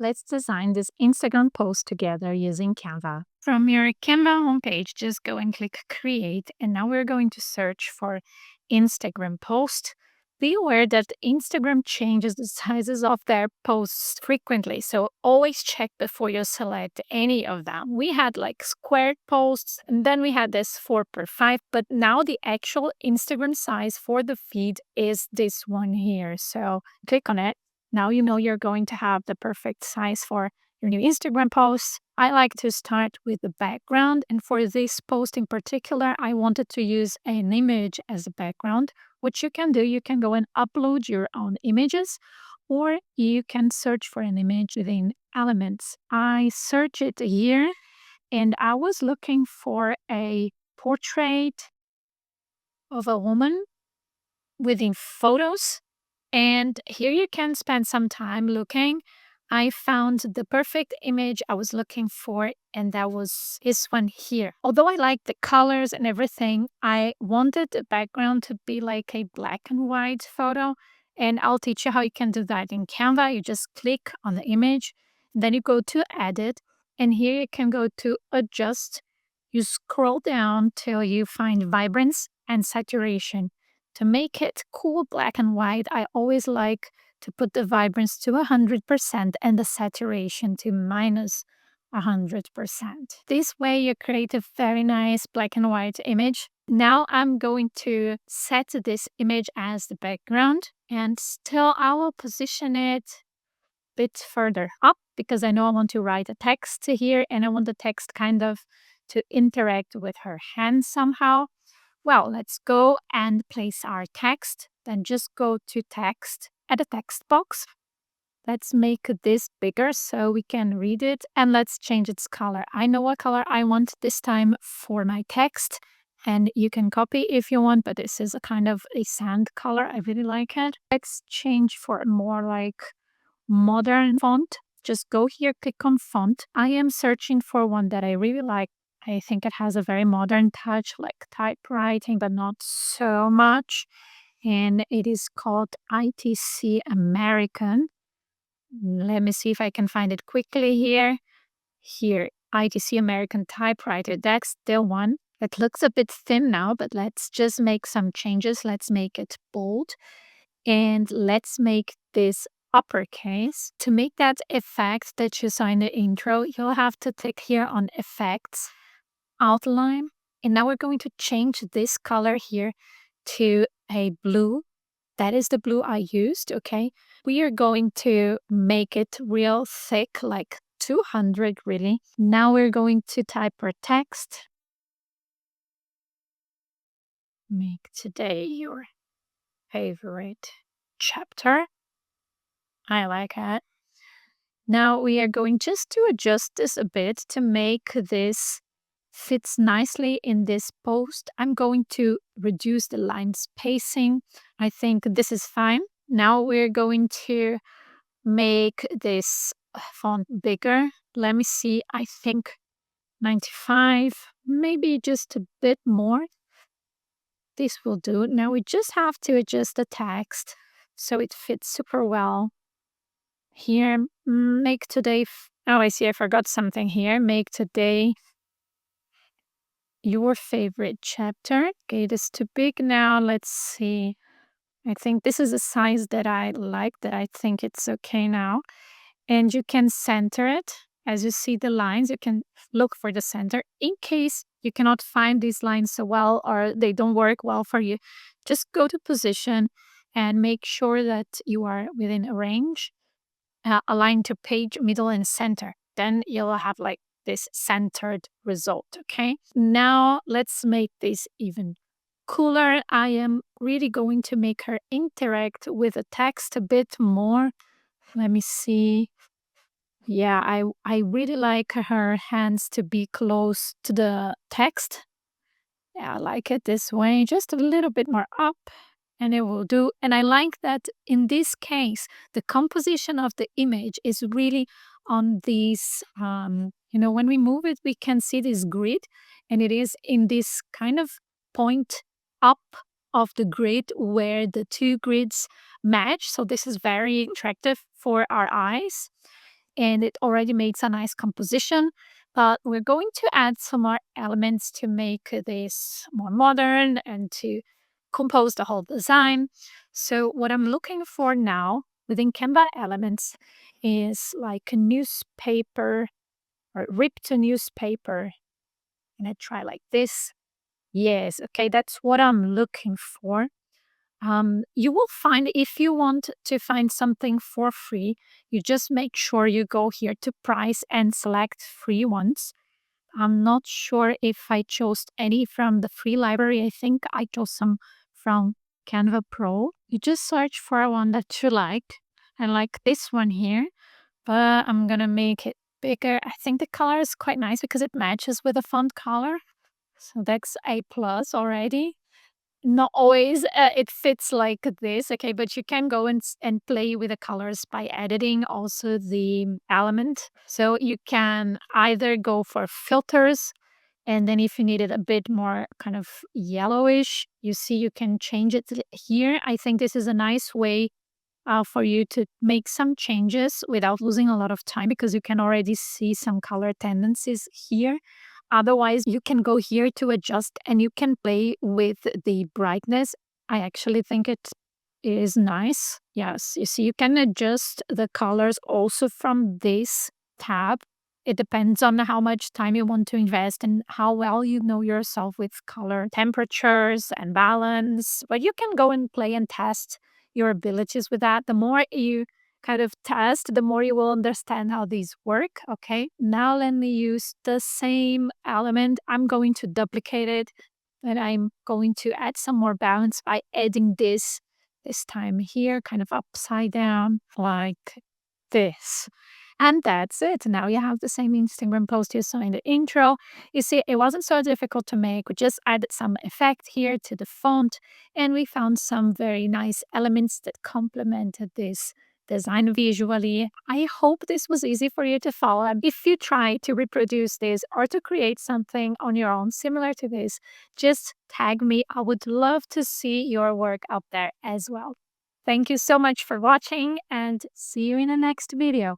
Let's design this Instagram post together using Canva. From your Canva homepage, just go and click create. And now we're going to search for Instagram post. Be aware that Instagram changes the sizes of their posts frequently. So always check before you select any of them. We had like squared posts, and then we had this 4x5, but now the actual Instagram size for the feed is this one here. So click on it. Now you know you're going to have the perfect size for your new Instagram post. I like to start with the background, and for this post in particular, I wanted to use an image as a background. What you can do, you can go and upload your own images, or you can search for an image within Elements. I searched it here, and I was looking for a portrait of a woman within photos. And here you can spend some time looking. I found the perfect image I was looking for, and that was this one here. Although I like the colors and everything, I wanted the background to be like a black and white photo. And I'll teach you how you can do that in Canva. You just click on the image, then you go to edit, and here you can go to adjust. You scroll down till you find vibrance and saturation. To make it cool black and white, I always like to put the vibrance to 100% and the saturation to minus 100%. This way you create a very nice black and white image. Now I'm going to set this image as the background, and still I will position it a bit further up because I know I want to write a text here, and I want the text kind of to interact with her hands somehow. Well, let's go and place our text. Then just go to text, add a text box. Let's make this bigger so we can read it, and let's change its color. I know what color I want this time for my text, and you can copy if you want, but this is a kind of a sand color. I really like it. Let's change for a more like modern font. Just go here, click on font. I am searching for one that I really like. I think it has a very modern touch, like typewriting, but not so much. And it is called ITC American. Let me see if I can find it quickly here. Here, ITC American typewriter. That's the one. It looks a bit thin now, but let's just make some changes. Let's make it bold. And let's make this uppercase. To make that effect that you saw in the intro, you'll have to click here on Effects, Outline. And now we're going to change this color here to a blue. That is the blue I used, okay? We are going to make it real thick, like 200 really. Now we're going to type our text. Make today your favorite chapter. I like it. Now we are going just to adjust this a bit to make this fits nicely in this post. I'm going to reduce the line spacing. I think this is fine. Now we're going to make this font bigger. Let me see. I think 95, maybe just a bit more. This will do. Now we just have to adjust the text so it fits super well. Here, make today. Oh, I see. I forgot something here. Make today your favorite chapter. Okay, it is too big now. Let's see. I think this is a size that I like, that I think it's okay now. And you can center it. As you see the lines, you can look for the center. In case you cannot find these lines so well or they don't work well for you, just go to position and make sure that you are within a range, aligned to page, middle, and center. Then you'll have like this centered result, okay? Now let's make this even cooler. I am really going to make her interact with the text a bit more. Let me see. Yeah, I really like her hands to be close to the text. Yeah, I like it this way, just a little bit more up, and it will do. And I like that in this case, the composition of the image is really on these, when we move it, we can see this grid, and it is in this kind of point up of the grid where the two grids match. So this is very attractive for our eyes. and it already makes a nice composition. But we're going to add some more elements to make this more modern and to compose the whole design. So what I'm looking for now within Canva elements is like a newspaper or ripped newspaper. And I try like this. Yes, okay, that's what I'm looking for. You will find if you want to find something for free, you just make sure you go here to price and select free ones. I'm not sure if I chose any from the free library. I think I chose some from Canva Pro. You just search for one that you like. I like this one here, but I'm gonna make it bigger. I think the color is quite nice because it matches with the font color. So that's a plus already. Not always it fits like this, okay, but you can go and play with the colors by editing also the element. So you can either go for filters, and then if you need it a bit more kind of yellowish, you see you can change it here. I think this is a nice way for you to make some changes without losing a lot of time because you can already see some color tendencies here. Otherwise, you can go here to adjust and you can play with the brightness. I actually think it is nice. Yes, you see, you can adjust the colors also from this tab. It depends on how much time you want to invest and how well you know yourself with color temperatures and balance. But you can go and play and test your abilities with that. The more you kind of test, the more you will understand how these work. Okay, now let me use the same element. I'm going to duplicate it and I'm going to add some more balance by adding this time here, kind of upside down like this. And that's it. Now you have the same Instagram post you saw in the intro. You see, it wasn't so difficult to make. We just added some effect here to the font, and we found some very nice elements that complemented this design visually. I hope this was easy for you to follow. And if you try to reproduce this or to create something on your own similar to this, just tag me. I would love to see your work up there as well. Thank you so much for watching and see you in the next video.